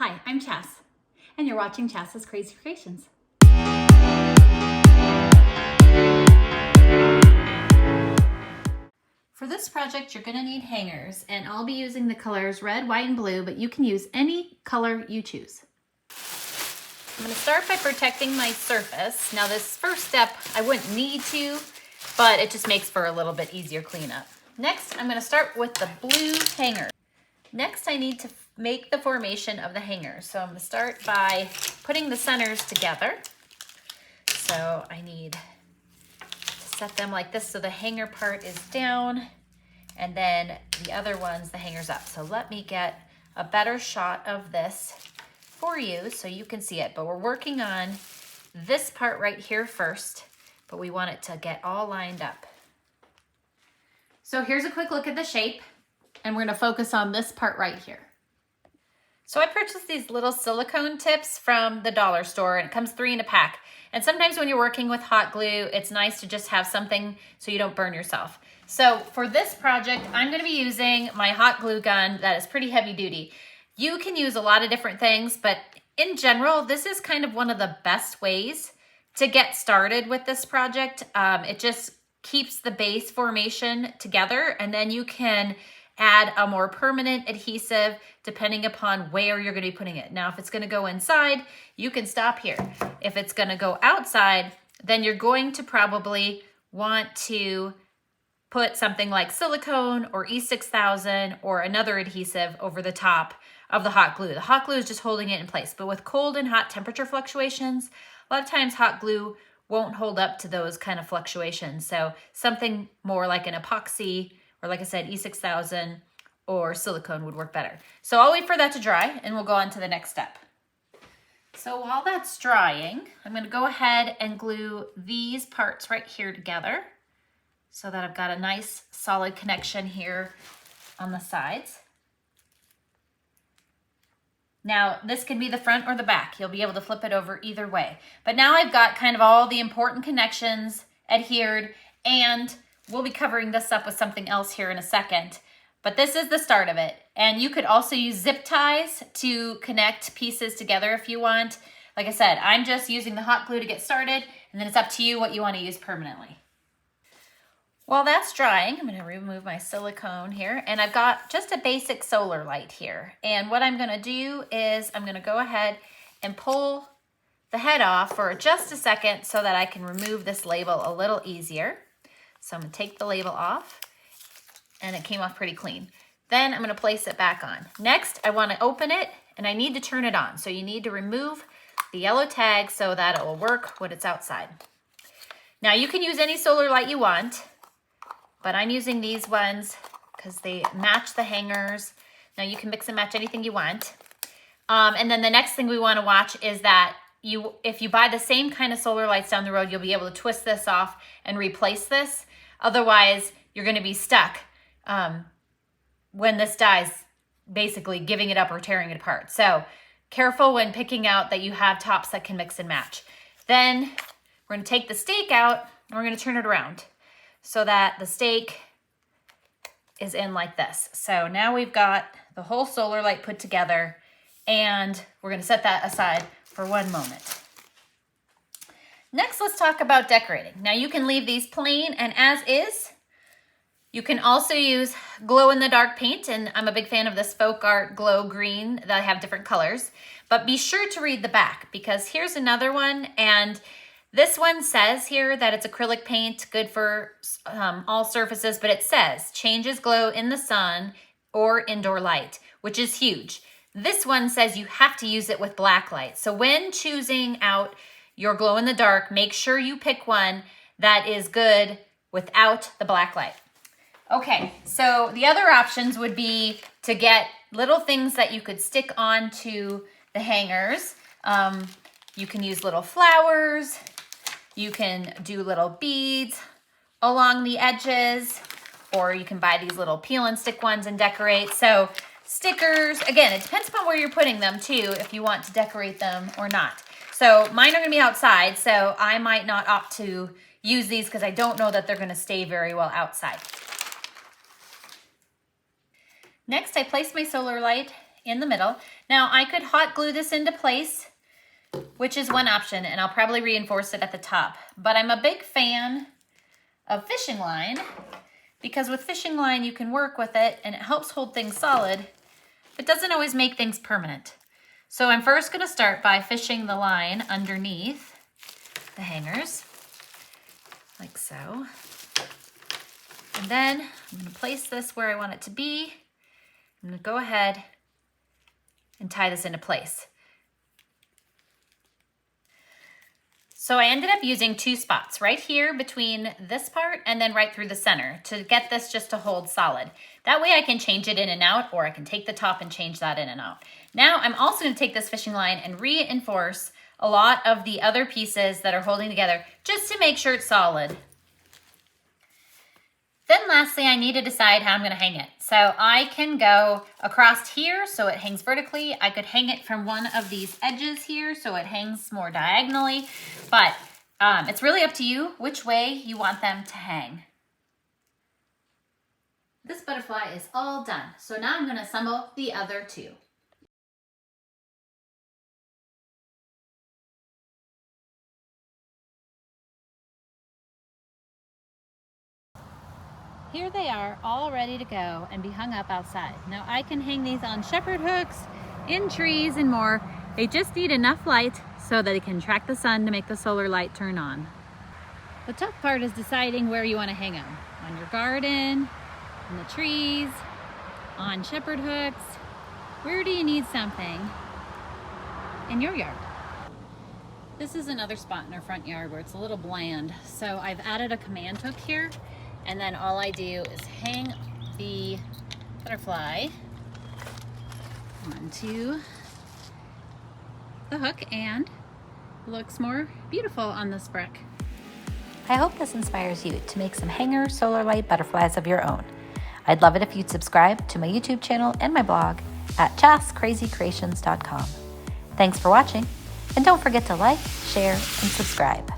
Hi, I'm Chas, and you're watching Chas's Crazy Creations. For this project, you're gonna need hangers, and I'll be using the colors red, white, and blue, but you can use any color you choose. I'm gonna start by protecting my surface. Now this first step, I wouldn't need to, but it just makes for a little bit easier cleanup. Next, I'm gonna start with the blue hanger. Next, I need to make the formation of the hangers. So I'm gonna start by putting the centers together. So I need to set them like this so the hanger part is down and then the other ones, the hangers up. So let me get a better shot of this for you so you can see it. But we're working on this part right here first, but we want it to get all lined up. So here's a quick look at the shape, and we're gonna focus on this part right here. So I purchased these little silicone tips from the dollar store, and it comes 3 in a pack. And sometimes when you're working with hot glue, it's nice to just have something so you don't burn yourself. So for this project, I'm gonna be using my hot glue gun that is pretty heavy duty. You can use a lot of different things, but in general, this is kind of one of the best ways to get started with this project. It just keeps the base formation together, and then you can add a more permanent adhesive depending upon where you're going to be putting it. Now, if it's going to go inside, you can stop here. If it's going to go outside, then you're going to probably want to put something like silicone or E6000 or another adhesive over the top of the hot glue. The hot glue is just holding it in place, but with cold and hot temperature fluctuations, a lot of times hot glue won't hold up to those kind of fluctuations. So something more like an epoxy, or like I said, E6000 or silicone would work better. So I'll wait for that to dry and we'll go on to the next step. So while that's drying, I'm gonna go ahead and glue these parts right here together so that I've got a nice solid connection here on the sides. Now, this can be the front or the back. You'll be able to flip it over either way. But now I've got kind of all the important connections adhered, and we'll be covering this up with something else here in a second. But this is the start of it. And you could also use zip ties to connect pieces together if you want. Like I said, I'm just using the hot glue to get started, and then it's up to you what you want to use permanently. While that's drying, I'm gonna remove my silicone here, and I've got just a basic solar light here. And what I'm gonna do is I'm gonna go ahead and pull the head off for just a second so that I can remove this label a little easier. So I'm gonna take the label off, and it came off pretty clean. Then I'm gonna place it back on. Next, I wanna open it, and I need to turn it on. So you need to remove the yellow tag so that it will work when it's outside. Now you can use any solar light you want, but I'm using these ones because they match the hangers. Now you can mix and match anything you want. And then the next thing we wanna watch is that if you buy the same kind of solar lights down the road, you'll be able to twist this off and replace this. Otherwise, you're gonna be stuck when this dies, basically giving it up or tearing it apart. So careful when picking out that you have tops that can mix and match. Then we're gonna take the stake out and we're gonna turn it around so that the stake is in like this. So now we've got the whole solar light put together, and we're gonna set that aside for one moment. Next, let's talk about decorating. Now you can leave these plain and as is. You can also use glow-in-the-dark paint, and I'm a big fan of this Folk Art Glow Green that I have different colors. But be sure to read the back, because here's another one, and this one says here that it's acrylic paint, good for all surfaces, but it says changes glow in the sun or indoor light, which is huge. This one says you have to use it with black light. So when choosing out your glow in the dark, make sure you pick one that is good without the black light. Okay, so the other options would be to get little things that you could stick onto the hangers. You can use little flowers. You can do little beads along the edges, or you can buy these little peel and stick ones and decorate. So stickers, again, it depends upon where you're putting them too, if you want to decorate them or not. So mine are gonna be outside, so I might not opt to use these because I don't know that they're gonna stay very well outside. Next, I placed my solar light in the middle. Now I could hot glue this into place, which is one option, and I'll probably reinforce it at the top. But I'm a big fan of fishing line because with fishing line you can work with it and it helps hold things solid. It doesn't always make things permanent. So I'm first going to start by fishing the line underneath the hangers, like so. And then I'm going to place this where I want it to be. I'm going to go ahead and tie this into place. So I ended up using 2 spots right here between this part and then right through the center to get this just to hold solid. That way I can change it in and out, or I can take the top and change that in and out. Now I'm also going to take this fishing line and reinforce a lot of the other pieces that are holding together just to make sure it's solid. Then lastly, I need to decide how I'm going to hang it. So I can go across here so it hangs vertically. I could hang it from one of these edges here so it hangs more diagonally. But it's really up to you which way you want them to hang. This butterfly is all done. So now I'm going to assemble the other 2. Here they are, all ready to go and be hung up outside. Now I can hang these on shepherd hooks, in trees and more. They just need enough light so that they can track the sun to make the solar light turn on. The tough part is deciding where you want to hang them. On your garden, in the trees, on shepherd hooks. Where do you need something in your yard? This is another spot in our front yard where it's a little bland. So I've added a command hook here. And then all I do is hang the butterfly onto the hook and it looks more beautiful on this brick. I hope this inspires you to make some hanger solar light butterflies of your own. I'd love it if you'd subscribe to my YouTube channel and my blog at chascrazycreations.com. Thanks for watching, and don't forget to like, share, and subscribe.